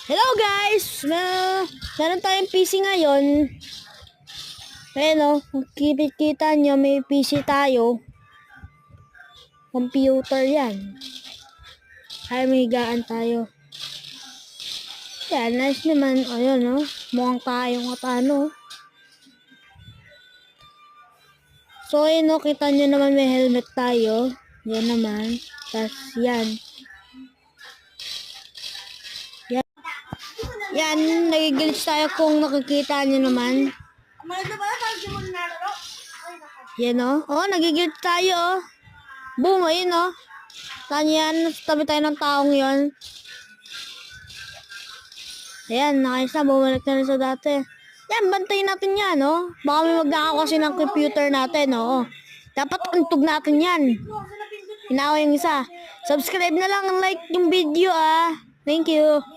Hello guys! Meron tayong PC ngayon. Ayan o, kita nyo may PC tayo. Computer yan. Ay, may higaan tayo. Yan, nice naman. Ayan o, mukhang tayong atano. So ayun o, kita nyo naman may helmet tayo. Yan naman. Tas yan. Yan, nag-glitch tayo kung nakikita nyo naman. Yan o. Oh, nag-glitch tayo o. Boom, ayun o. Yan, tabi tayo ng taong yon. Ayan, nakayos na. Bumalik na rin sa dati. Yan, bantayin natin yan o. Baka may magnakaw kasi ng computer natin o. Dapat antog natin yan. Hinawa yung isa. Subscribe na lang, like yung video ah. Thank you.